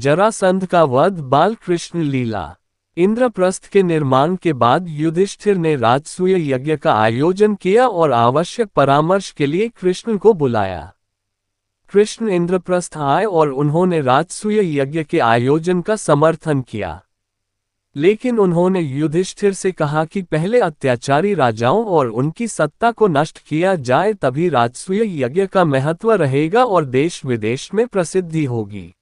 जरासंध का वध। बाल कृष्ण लीला। इंद्रप्रस्थ के निर्माण के बाद युधिष्ठिर ने राजसूय यज्ञ का आयोजन किया और आवश्यक परामर्श के लिए कृष्ण को बुलाया। कृष्ण इंद्रप्रस्थ आए और उन्होंने राजसूय यज्ञ के आयोजन का समर्थन किया। लेकिन उन्होंने युधिष्ठिर से कहा कि पहले अत्याचारी राजाओं और उनकी सत्ता को नष्ट किया जाए, तभी राजसूय यज्ञ का महत्व रहेगा और देश विदेश में प्रसिद्धि होगी।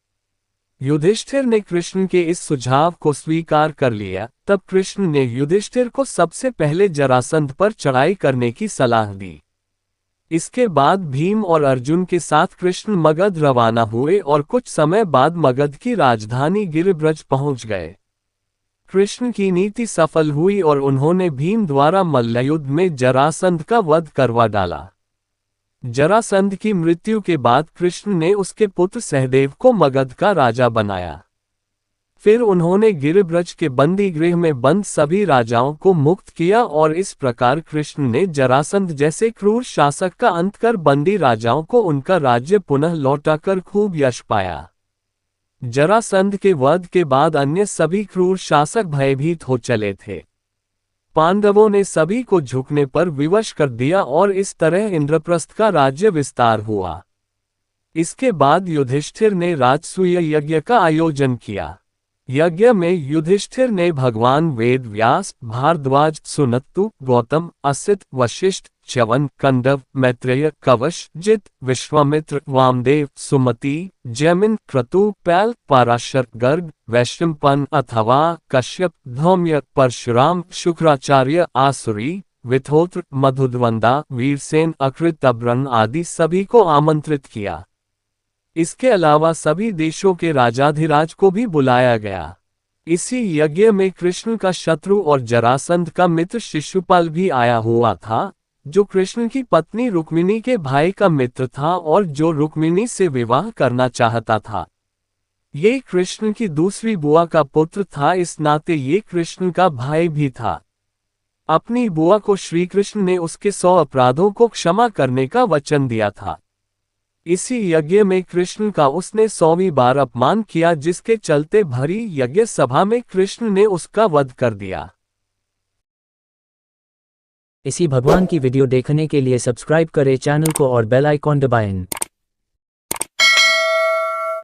युधिष्ठिर ने कृष्ण के इस सुझाव को स्वीकार कर लिया। तब कृष्ण ने युधिष्ठिर को सबसे पहले जरासंध पर चढ़ाई करने की सलाह दी। इसके बाद भीम और अर्जुन के साथ कृष्ण मगध रवाना हुए और कुछ समय बाद मगध की राजधानी गिरिब्रज पहुंच गए। कृष्ण की नीति सफल हुई और उन्होंने भीम द्वारा मल्लयुद्ध में जरासंध का वध करवा डाला। जरासंध की मृत्यु के बाद कृष्ण ने उसके पुत्र सहदेव को मगध का राजा बनाया। फिर उन्होंने गिरिब्रज के बंदी गृह में बंद सभी राजाओं को मुक्त किया और इस प्रकार कृष्ण ने जरासंध जैसे क्रूर शासक का अंत कर बंदी राजाओं को उनका राज्य पुनः लौटाकर खूब यश पाया। जरासंध के वध के बाद अन्य सभी क्रूर शासक भयभीत हो चले थे। पांडवों ने सभी को झुकने पर विवश कर दिया और इस तरह इंद्रप्रस्थ का राज्य विस्तार हुआ। इसके बाद युधिष्ठिर ने राजसूय यज्ञ का आयोजन किया। यज्ञ में युधिष्ठिर ने भगवान वेद व्यास, भारद्वाज, सुनत्तु, गौतम, असित, वशिष्ठ, च्यवन, कंदव, मैत्रेय, कवश, जित, विश्वामित्र, वामदेव, सुमति, जैमिन, क्रतु, पैल, पाराशर, गर्ग, वैशंपन अथवा कश्यप, धौम्य, परशुराम, शुक्राचार्य, आसुरी, विथोत्र, मधुद्वंदा, वीरसेन, अकृत, अब्रन आदि सभी को आमंत्रित किया। इसके अलावा सभी देशों के राजाधिराज को भी बुलाया गया। इसी यज्ञ में कृष्ण का शत्रु और जरासंध का मित्र शिशुपाल भी आया हुआ था, जो कृष्ण की पत्नी रुक्मिणी के भाई का मित्र था और जो रुक्मिणी से विवाह करना चाहता था। ये कृष्ण की दूसरी बुआ का पुत्र था, इस नाते ये कृष्ण का भाई भी था। अपनी बुआ को श्रीकृष्ण ने उसके 100 अपराधों को क्षमा करने का वचन दिया था। इसी यज्ञ में कृष्ण का उसने 100वीं बार अपमान किया, जिसके चलते भरी यज्ञ सभा में कृष्ण ने उसका वध कर दिया। इसी भगवान की वीडियो देखने के लिए सब्सक्राइब करें चैनल को और बेल आइकॉन दबाएं।